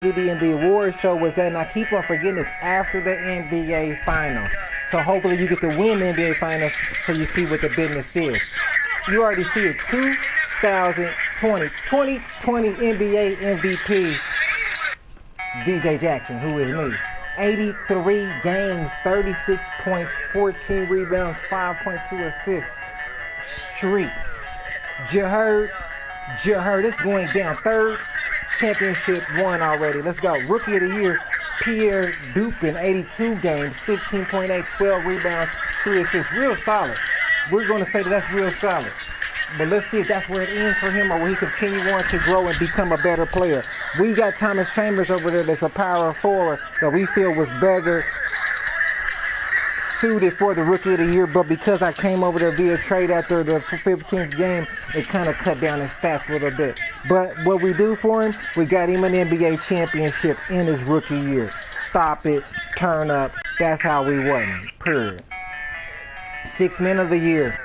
And the award show was at, and I keep on forgetting it's after the NBA Finals. So hopefully you get to win the NBA Finals so you see what the business is. You already see it, 2020 NBA MVP, DJ Jackson, who is me. 83 games, 36 points, 14 rebounds, 5.2 assists. Streets. You heard? It's going down. Third championship won already. Let's go. Rookie of the year, Pierre Dupin, 82 games, 15.8, 12 rebounds, 3 assists. Real solid. We're going to say that that's real solid. But let's see if that's where it ends for him, or will he continue on to grow and become a better player. We got Thomas Chambers over there that's a power forward that we feel was better suited for the Rookie of the Year, but because I came over there via trade after the 15th game, it kind of cut down his stats a little bit. But what we do for him, we got him an NBA championship in his rookie year. Stop it, turn up, that's how we won, period. 6 men of the year,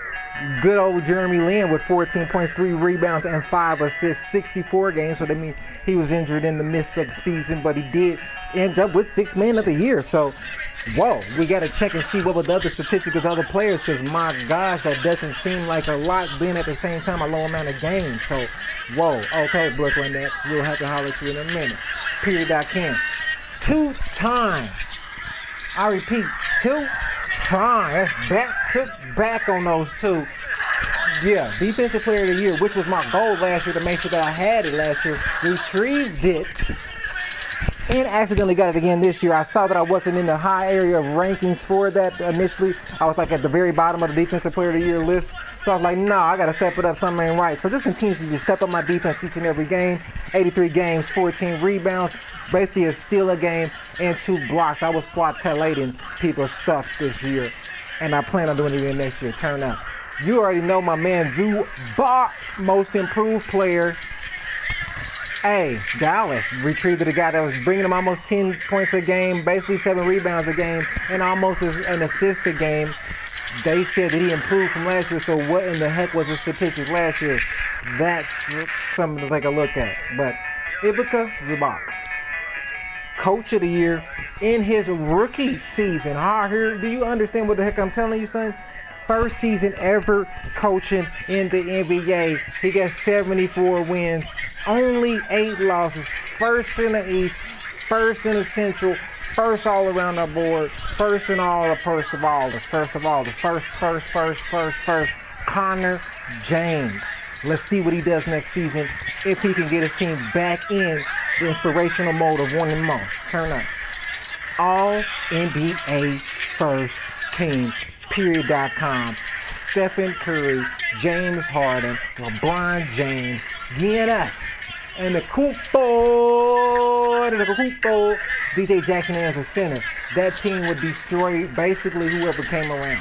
good old Jeremy Lin with 14.3 rebounds and 5 assists, 64 games, so that means he was injured in the midst of the season, but he did end up with 6 men of the year, so whoa, we got to check and see what were the other statistics of other players, because my gosh, that doesn't seem like a lot, then at the same time a low amount of games. So whoa, okay, Brooklyn Nets, we'll have to holler at you in a minute. Period.com. 2 times, I repeat, 2 times, back to back on those 2. Yeah, defensive player of the year, which was my goal last year, to make sure that I had it last year. Retrieved it and accidentally got it again this year. I saw that I wasn't in the high area of rankings for that initially. I was like at the very bottom of the defensive player of the year list. So I was like, nah, I got to step it up. Something ain't right. So just continuously just step up my defense each and every game. 83 games, 14 rebounds, basically a steal a game, and 2 blocks. I was swat-talating people's stuff this year, and I plan on doing it again next year. Turn up. You already know my man Zubac, most improved player. Hey, Dallas retrieved the guy that was bringing him almost 10 points a game, basically 7 rebounds a game, and almost an assist a game. They said that he improved from last year, so what in the heck was his statistics last year? That's something to take a look at. But Ivica Zubac, Coach of the Year in his rookie season. Do you understand what the heck I'm telling you, son? First season ever coaching in the NBA. He got 74 wins, only 8 losses. First in the East, first in the Central, first all around the board, first in all the first. Connor James. Let's see what he does next season if he can get his team back in the inspirational mode of wanting most. Turn up. All NBA first team. Period.com. Stephen Curry, James Harden, LeBron James, Giannis, and the Kupo, DJ Jackson as a center. That team would destroy basically whoever came around.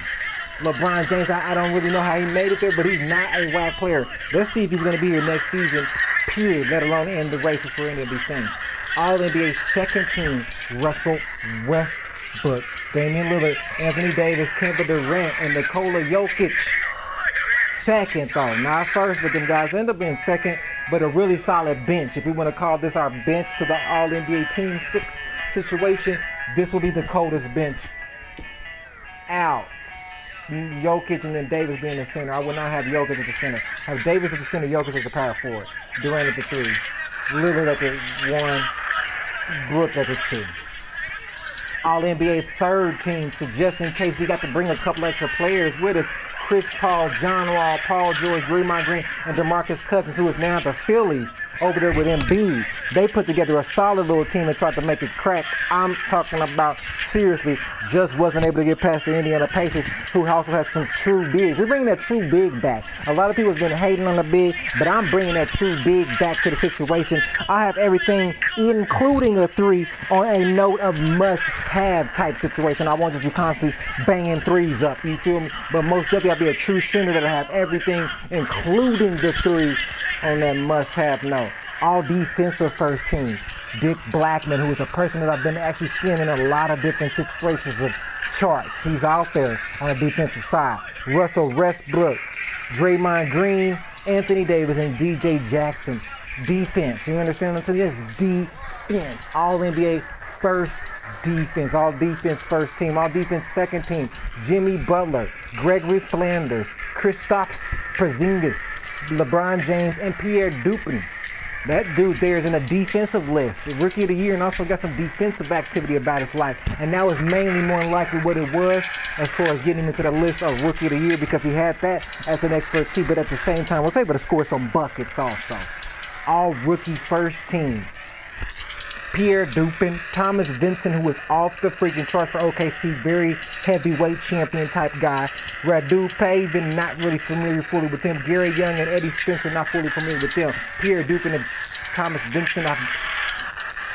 LeBron James, I don't really know how he made it there, but he's not a whack player. Let's see if he's going to be here next season, period, let alone end the races for any of these things. All NBA second team, Russell Westbrook, Damian Lillard, Anthony Davis, Kevin Durant, and Nikola Jokic. Second though, not first, but them guys end up being second, but a really solid bench. If we want to call this our bench to the All-NBA team situation, this will be the coldest bench out. Jokic and then Davis being the center. I would not have Jokic at the center. Have Davis at the center, Jokic as the power forward. Durant at the 3. Lillard at the 1. Brook at the 2. All-NBA third team, so just in case we got to bring a couple extra players with us. Chris Paul, John Wall, Paul George, Draymond Green, and DeMarcus Cousins, who is now at the Phillies over there with Embiid. They put together a solid little team and tried to make it crack. I'm talking about, seriously, just wasn't able to get past the Indiana Pacers, who also has some true bigs. We're bringing that true big back. A lot of people have been hating on the big, but I'm bringing that true big back to the situation. I have everything, including a 3, on a note of must-have type situation. I want you to constantly banging 3s up, you feel me? But most definitely I'll be a true center that'll have everything, including the 3, on that must-have note. All defensive first team. Dick Blackman, who is a person that I've been actually seeing in a lot of different situations of charts. He's out there on the defensive side. Russell Westbrook, Draymond Green, Anthony Davis, and DJ Jackson. Defense. You understand what I'm telling you? It's defense. All NBA first defense. All defense first team. All defense second team. Jimmy Butler, Gregory Flanders, Kristaps Porzingis, LeBron James, and Pierre Dupin. That dude there is in a defensive list, the rookie of the year, and also got some defensive activity about his life. And that was mainly more than likely what it was as far as getting him into the list of rookie of the year, because he had that as an expertise, but at the same time was able to score some buckets also. All rookie first team. Pierre Dupin, Thomas Vincent, who was off the freaking charts for OKC, very heavyweight champion type guy. Radu Pavin, not really familiar fully with him. Gary Young and Eddie Spencer, not fully familiar with them. Pierre Dupin and Thomas Vincent, I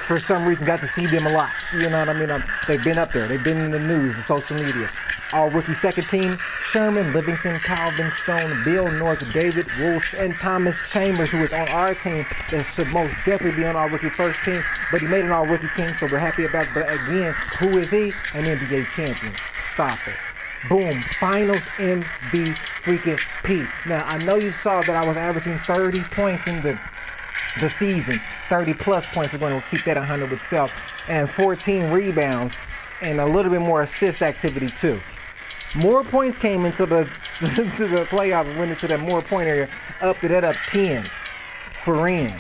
for some reason got to see them a lot. You know what I mean? They've been up there. They've been in the news and social media. All rookie second team, Sherman, Livingston, Calvin Stone, Bill North, David Walsh, and Thomas Chambers, who is on our team, that should most definitely be on our rookie first team, but he made an all rookie team, so we're happy about it. But again, who is he? An NBA champion. Stop it. Boom. Finals MVP freaking P. Now, I know you saw that I was averaging 30 points in the season. 30 plus points. We're going to keep that 100 with self. And 14 rebounds. And a little bit more assist activity too. More points came into the playoffs and went into that more point area. Up to that up 10 for in.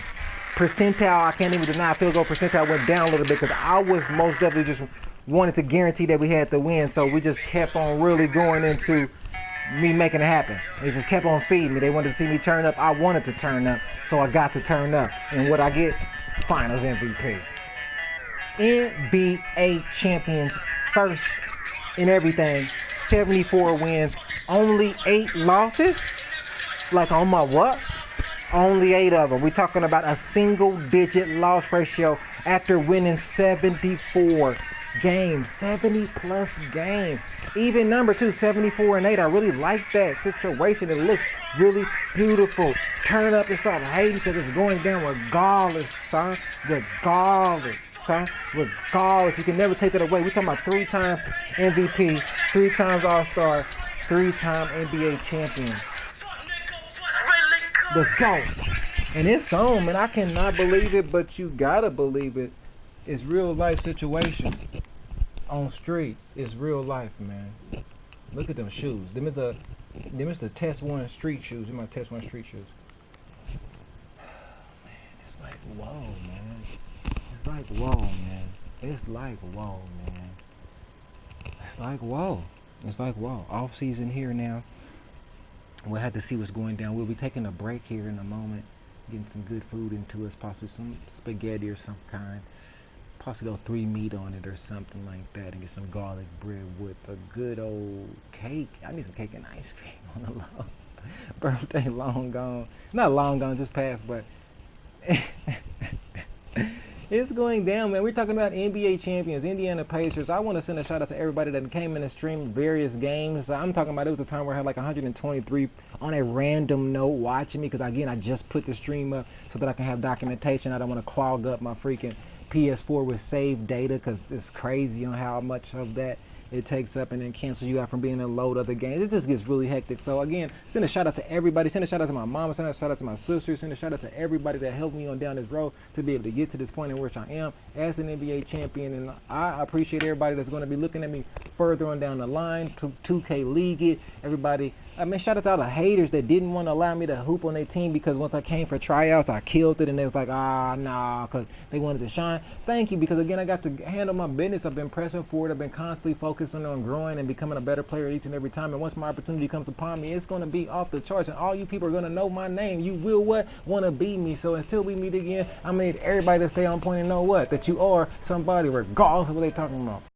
Percentile, I can't even deny field goal percentile went down a little bit because I was most definitely just wanted to guarantee that we had to win. So we just kept on really going into me making it happen. They just kept on feeding me. They wanted to see me turn up. I wanted to turn up. So I got to turn up. And what I get? Finals MVP. NBA champions first in everything. 74 wins. Only 8 losses? Like on my what? Only 8 of them. We're talking about a single-digit loss ratio after winning 74 games. 70-plus games. Even number 2, 74 and 8. I really like that situation. It looks really beautiful. Turn up and start hating because it's going down regardless, son. Regardless. Regardless, you can never take that away. We're talking about 3-time MVP, 3 times All-Star, 3-time NBA champion. Let's go. And it's on, man. I cannot believe it, but you gotta believe it. It's real life situations on streets. It's real life, man. Look at them shoes. Them is the Test 1 street shoes. Them my Test 1 street shoes. Man, it's like whoa, man. It's like whoa, man. It's like whoa, man. It's like whoa. It's like whoa. Off season here now. We'll have to see what's going down. We'll be taking a break here in a moment, getting some good food into us, possibly some spaghetti or some kind. Possibly go 3 meat on it or something like that, and get some garlic bread with a good old cake. I need some cake and ice cream on the long birthday long gone. Not long gone, just passed, but it's going down, man. We're talking about NBA champions, Indiana Pacers. I want to send a shout out to everybody that came in and streamed various games. I'm talking about it was a time where I had like 123 on a random note watching me, because again, I just put the stream up so that I can have documentation. I don't want to clog up my freaking PS4 with saved data, because it's crazy on how much of that it takes up and then cancels you out from being able to load other games. It just gets really hectic. So again, send a shout out to everybody. Send a shout out to my mama. Send a shout out to my sister. Send a shout out to everybody that helped me on down this road to be able to get to this point in which I am as an NBA champion. And I appreciate everybody that's going to be looking at me further on down the line. 2K League it. Everybody. I mean, shout out to all the haters that didn't want to allow me to hoop on their team, because once I came for tryouts, I killed it, and they was like, nah, because they wanted to shine. Thank you, because again, I got to handle my business. I've been pressing forward. I've been constantly focusing on growing and becoming a better player each and every time. And once my opportunity comes upon me, it's going to be off the charts, and all you people are going to know my name. You will want to beat me. So until we meet again, I'm going to need everybody to stay on point and know that you are somebody regardless of what they're talking about.